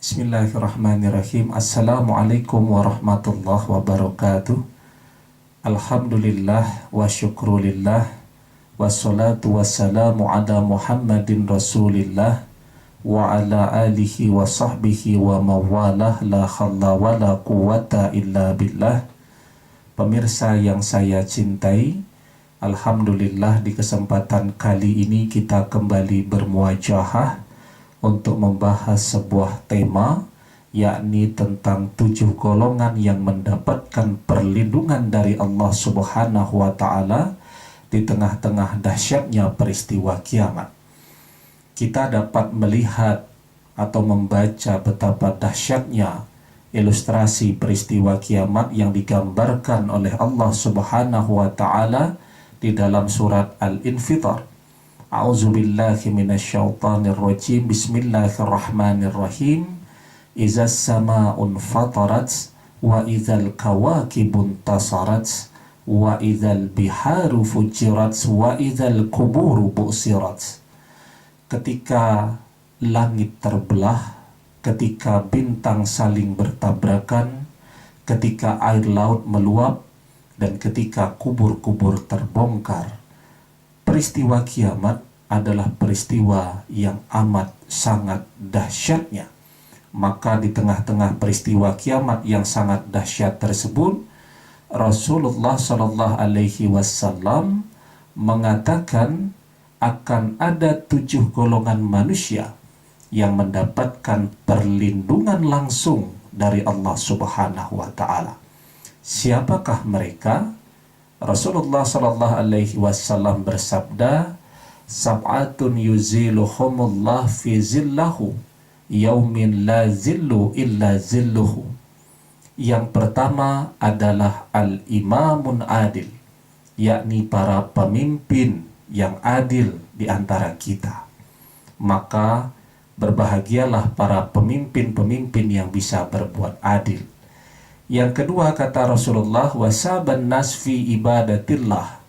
Bismillahirrahmanirrahim. Assalamualaikum warahmatullahi wabarakatuh. Alhamdulillah wa syukrulillah. Wassalatu wassalamu ala Muhammadin Rasulillah wa ala alihi wa sahbihi wa mawalah. La khalla wa la quwata illa billah. Pemirsa yang saya cintai, Alhamdulillah di kesempatan kali ini kita kembali bermuajahah untuk membahas sebuah tema, yakni tentang 7 golongan yang mendapatkan perlindungan dari Allah Subhanahu wa Ta'ala di tengah-tengah dahsyatnya peristiwa kiamat. Kita dapat melihat atau membaca betapa dahsyatnya ilustrasi peristiwa kiamat yang digambarkan oleh Allah Subhanahu wa Ta'ala di dalam surat Al-Infitar. A'udzubillahi minasyaitonir rajim. Bismillahirrahmanirrahim. Izas sama'un fatarat wa idzal kawakibun tasarat wa idzal biharu fujirat wa idzal kuburu bu'sirat. Ketika langit terbelah, ketika bintang saling bertabrakan, ketika air laut meluap, dan ketika kubur-kubur terbongkar. Peristiwa kiamat adalah peristiwa yang amat sangat dahsyatnya. Maka di tengah-tengah peristiwa kiamat yang sangat dahsyat tersebut, Rasulullah Shallallahu Alaihi Wasallam mengatakan akan ada 7 golongan manusia yang mendapatkan perlindungan langsung dari Allah Subhanahu wa Ta'ala. Siapakah mereka? Rasulullah Sallallahu Alaihi Wasallam bersabda, "Sab'atun yuziluhumullah fi zillahu yaumin la zillu illa zilluhu." Yang pertama adalah al-imamun adil, yakni para pemimpin yang adil di antara kita. Maka berbahagialah para pemimpin-pemimpin yang bisa berbuat adil. Yang kedua, kata Rasulullah, wasaban nasfi ibadatillah,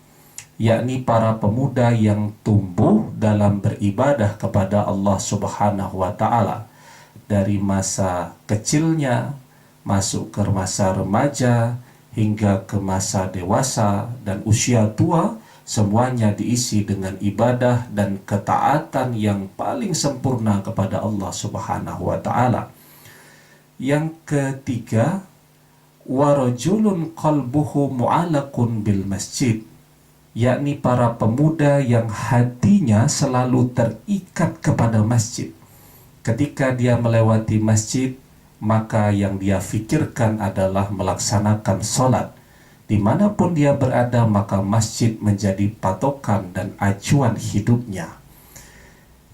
yakni para pemuda yang tumbuh dalam beribadah kepada Allah Subhanahu wa Ta'ala dari masa kecilnya masuk ke masa remaja hingga ke masa dewasa dan usia tua, semuanya diisi dengan ibadah dan ketaatan yang paling sempurna kepada Allah Subhanahu wa Ta'ala. Yang ketiga, warajulun qalbuhu mu'alaqun bil masjid, yakni para pemuda yang hatinya selalu terikat kepada masjid. Ketika dia melewati masjid, maka yang dia fikirkan adalah melaksanakan sholat. Dimanapun dia berada, maka masjid menjadi patokan dan acuan hidupnya.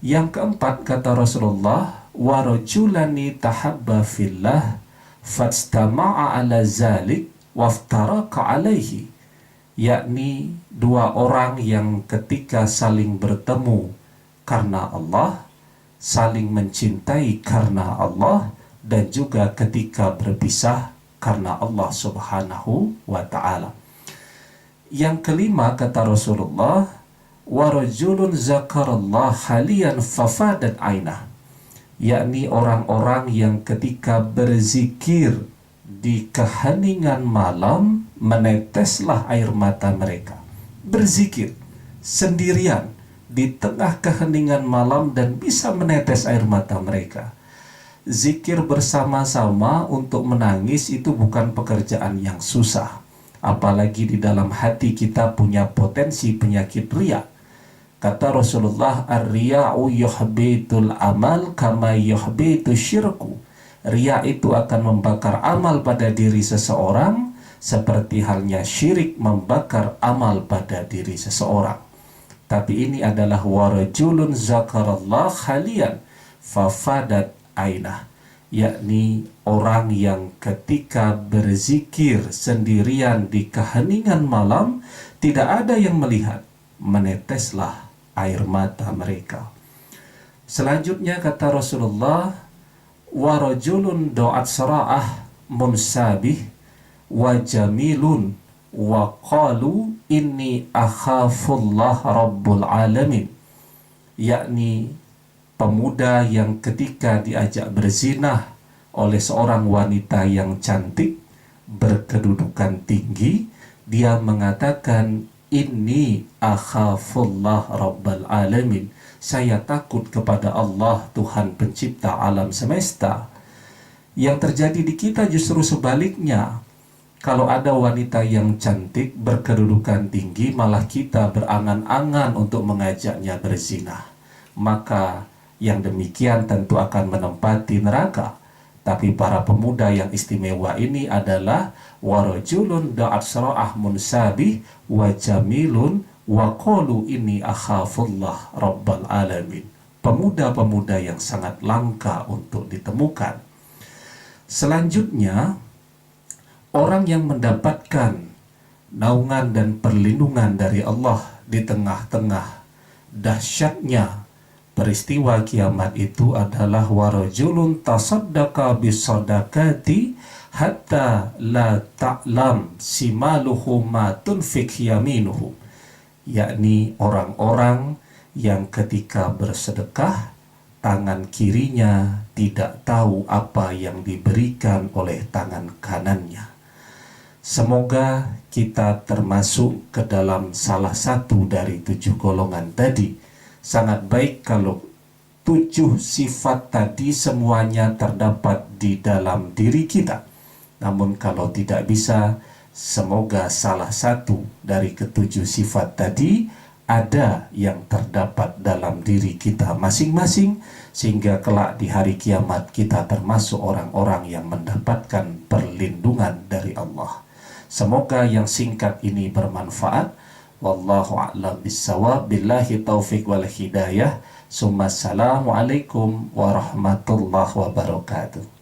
Yang keempat, kata Rasulullah, warajulani tahabba fillah fastama'a ala zalik waftaraka alaihi, yakni 2 orang yang ketika saling bertemu karena Allah, saling mencintai karena Allah, dan juga ketika berpisah karena Allah Subhanahu wa Ta'ala. Yang kelima, kata Rasulullah, warajulun zakarallah haliyan fafadat ainah, yakni orang-orang yang ketika berzikir di keheningan malam meneteslah air mata mereka. Berzikir sendirian di tengah keheningan malam dan bisa menetes air mata mereka. Zikir bersama-sama untuk menangis itu bukan pekerjaan yang susah, apalagi di dalam hati kita punya potensi penyakit riya. Kata Rasulullah, ar-riya'u yuhbitul amal kama yuhbitu syirku. Riya itu akan membakar amal pada diri seseorang seperti halnya syirik membakar amal pada diri seseorang. Tapi ini adalah warajulun zakarallah khalian fafadat ainah, yakni orang yang ketika berzikir sendirian di keheningan malam tidak ada yang melihat, meneteslah air mata mereka. Selanjutnya kata Rasulullah, warajulun do'at sara'ah munsabih wa jamilun wa qalu inni akhafullah rabbul alamin, yakni pemuda yang ketika diajak berzinah oleh seorang wanita yang cantik, berkedudukan tinggi, dia mengatakan, "Inni akhafullah rabbal alamin." Saya takut kepada Allah, Tuhan pencipta alam semesta. Yang terjadi di kita justru sebaliknya. Kalau ada wanita yang cantik, berkedudukan tinggi, malah kita berangan-angan untuk mengajaknya berzinah. Maka yang demikian tentu akan menempati neraka. Tapi para pemuda yang istimewa ini adalah warajulun da'asra'ah munsabih wa jamilun wa qalu inni akhafullah rabbal alamin. Pemuda-pemuda yang sangat langka untuk ditemukan. Selanjutnya, orang yang mendapatkan naungan dan perlindungan dari Allah di tengah-tengah dahsyatnya peristiwa kiamat itu adalah warajulun tasaddaqa bisadaqati hatta la ta'lam simaluhu ma tunfik yaminuhu, yakni orang-orang yang ketika bersedekah tangan kirinya tidak tahu apa yang diberikan oleh tangan kanannya. Semoga kita termasuk ke dalam salah satu dari 7 golongan tadi. Sangat baik kalau 7 sifat tadi semuanya terdapat di dalam diri kita. Namun kalau tidak bisa, semoga salah satu dari ke-7 sifat tadi ada yang terdapat dalam diri kita masing-masing, sehingga kelak di hari kiamat kita termasuk orang-orang yang mendapatkan perlindungan dari Allah. Semoga yang singkat ini bermanfaat. Wallahu a'lam bissawab. Billahi taufiq wal hidayah. Assalamualaikum warahmatullahi wabarakatuh.